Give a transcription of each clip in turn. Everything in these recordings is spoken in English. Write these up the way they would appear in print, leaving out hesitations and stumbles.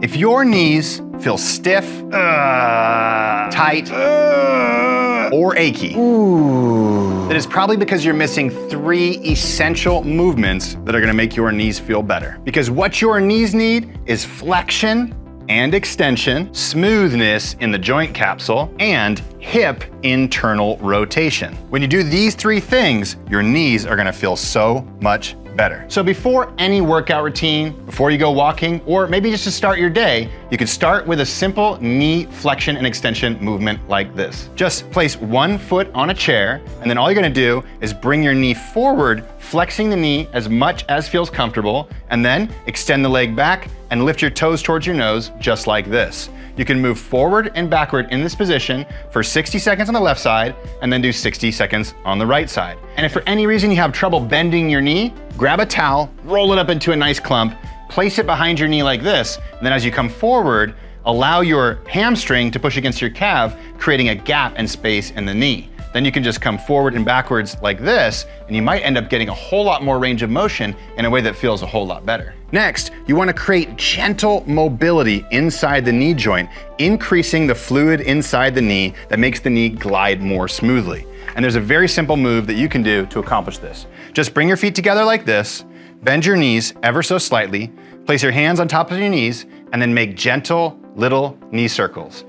If your knees feel stiff, tight, or achy, then it's probably because you're missing 3 essential movements that are gonna make your knees feel better. Because what your knees need is flexion and extension, smoothness in the joint capsule, and hip internal rotation. When you do these 3 things, your knees are gonna feel so much better. So before any workout routine, before you go walking, or maybe just to start your day, you could start with a simple knee flexion and extension movement like this. Just place one foot on a chair, and then all you're gonna do is bring your knee forward, flexing the knee as much as feels comfortable, and then extend the leg back and lift your toes towards your nose, just like this. You can move forward and backward in this position for 60 seconds on the left side, and then do 60 seconds on the right side. And if for any reason you have trouble bending your knee, grab a towel, roll it up into a nice clump, place it behind your knee like this, and then as you come forward, allow your hamstring to push against your calf, creating a gap and space in the knee. Then you can just come forward and backwards like this, and you might end up getting a whole lot more range of motion in a way that feels a whole lot better. Next, you want to create gentle mobility inside the knee joint, increasing the fluid inside the knee that makes the knee glide more smoothly. And there's a very simple move that you can do to accomplish this. Just bring your feet together like this, bend your knees ever so slightly, place your hands on top of your knees, and then make gentle little knee circles.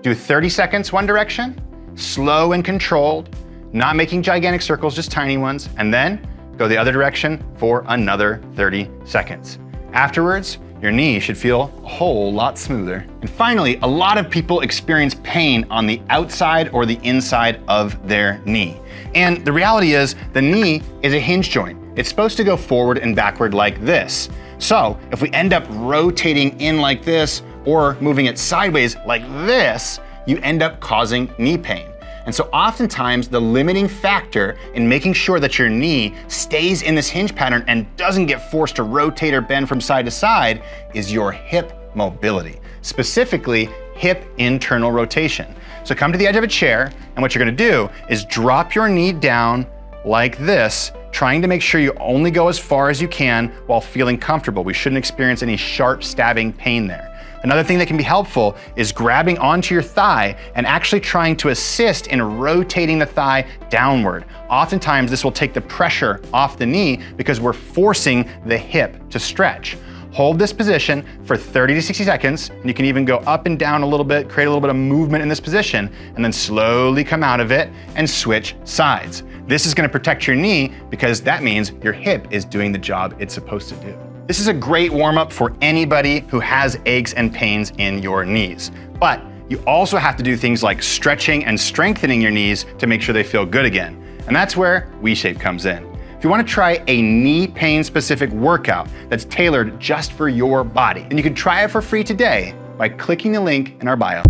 Do 30 seconds one direction, slow and controlled, not making gigantic circles, just tiny ones, and then go the other direction for another 30 seconds. Afterwards, your knee should feel a whole lot smoother. And finally, a lot of people experience pain on the outside or the inside of their knee. And the reality is, the knee is a hinge joint. It's supposed to go forward and backward like this. So if we end up rotating in like this or moving it sideways like this, you end up causing knee pain. And so oftentimes the limiting factor in making sure that your knee stays in this hinge pattern and doesn't get forced to rotate or bend from side to side is your hip mobility, specifically hip internal rotation. So come to the edge of a chair, and what you're gonna do is drop your knee down like this, trying to make sure you only go as far as you can while feeling comfortable. We shouldn't experience any sharp stabbing pain there. Another thing that can be helpful is grabbing onto your thigh and actually trying to assist in rotating the thigh downward. Oftentimes this will take the pressure off the knee because we're forcing the hip to stretch. Hold this position for 30 to 60 seconds, and you can even go up and down a little bit, create a little bit of movement in this position, and then slowly come out of it and switch sides. This is gonna protect your knee because that means your hip is doing the job it's supposed to do. This is a great warm-up for anybody who has aches and pains in your knees. But you also have to do things like stretching and strengthening your knees to make sure they feel good again. And that's where WeShape comes in. If you want to try a knee pain specific workout that's tailored just for your body, then you can try it for free today by clicking the link in our bio.